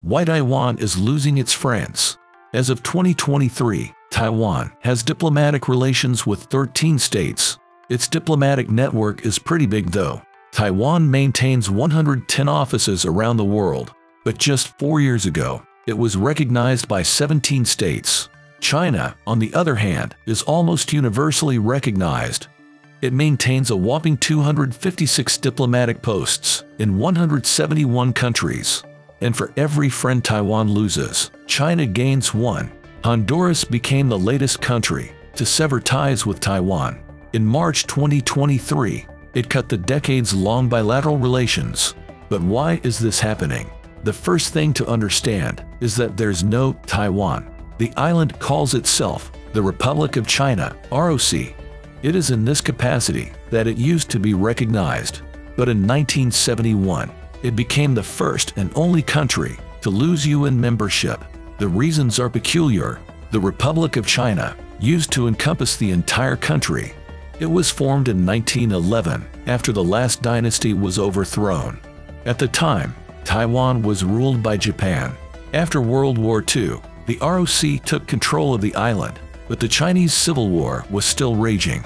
Why Taiwan is losing its friends. As of 2023, Taiwan has diplomatic relations with 13 states. Its diplomatic network is pretty big though. Taiwan maintains 110 offices around the world, but just 4 years ago, it was recognized by 17 states. China, on the other hand, is almost universally recognized. It maintains a whopping 256 diplomatic posts in 171 countries. And for every friend Taiwan loses, China gains one. Honduras became the latest country to sever ties with Taiwan. In March 2023, it cut the decades-long bilateral relations. But why is this happening? The first thing to understand is that there's no Taiwan. The island calls itself the Republic of China, ROC. It is in this capacity that it used to be recognized. But in 1971, it became the first and only country to lose UN membership. The reasons are peculiar. The Republic of China used to encompass the entire country. It was formed in 1911 after the last dynasty was overthrown. At the time, Taiwan was ruled by Japan. After World War II, the ROC took control of the island, but the Chinese Civil War was still raging.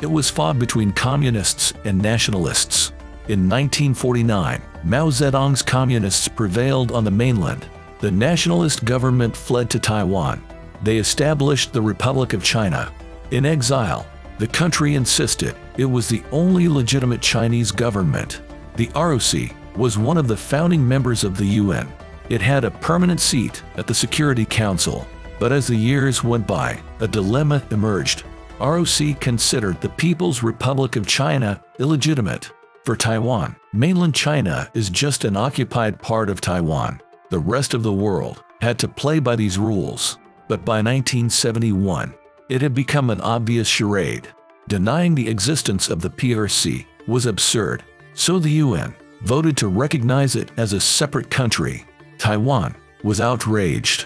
It was fought between communists and nationalists. In 1949, Mao Zedong's communists prevailed on the mainland. The nationalist government fled to Taiwan. They established the Republic of China. In exile, the country insisted it was the only legitimate Chinese government. The ROC was one of the founding members of the UN. It had a permanent seat at the Security Council. But as the years went by, a dilemma emerged. ROC considered the People's Republic of China illegitimate. For Taiwan, mainland China is just an occupied part of Taiwan. The rest of the world had to play by these rules. But by 1971, it had become an obvious charade. Denying the existence of the PRC was absurd. So the UN voted to recognize it as a separate country. Taiwan was outraged.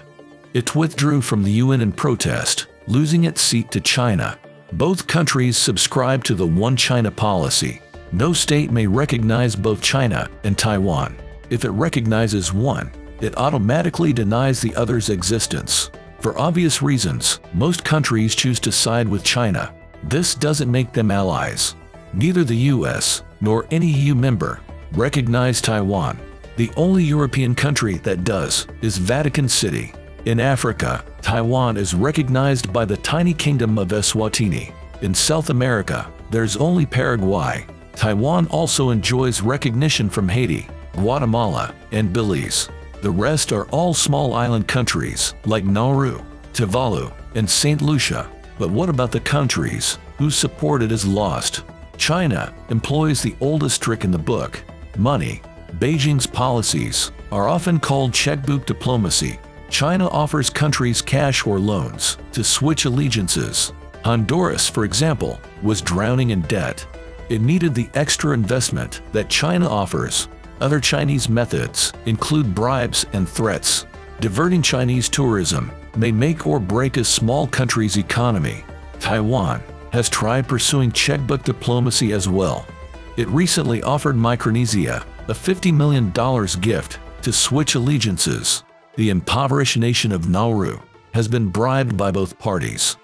It withdrew from the UN in protest, losing its seat to China. Both countries subscribed to the One China policy. No state may recognize both China and Taiwan. If it recognizes one, it automatically denies the other's existence. For obvious reasons, most countries choose to side with China. This doesn't make them allies. Neither the US nor any EU member recognize Taiwan. The only European country that does is Vatican City. In Africa, Taiwan is recognized by the tiny kingdom of Eswatini. In South America, there's only Paraguay. Taiwan also enjoys recognition from Haiti, Guatemala, and Belize. The rest are all small island countries like Nauru, Tuvalu, and St. Lucia. But what about the countries whose support it is lost? China employs the oldest trick in the book, money. Beijing's policies are often called checkbook diplomacy. China offers countries cash or loans to switch allegiances. Honduras, for example, was drowning in debt. It needed the extra investment that China offers. Other Chinese methods include bribes and threats. Diverting Chinese tourism may make or break a small country's economy. Taiwan has tried pursuing checkbook diplomacy as well. It recently offered Micronesia a $50 million gift to switch allegiances. The impoverished nation of Nauru has been bribed by both parties.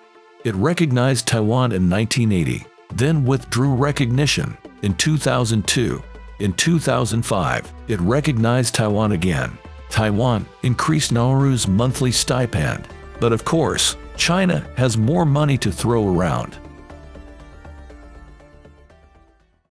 It recognized Taiwan in 1980, then withdrew recognition in 2002. In 2005, it recognized Taiwan again. Taiwan increased Nauru's monthly stipend. But of course, China has more money to throw around.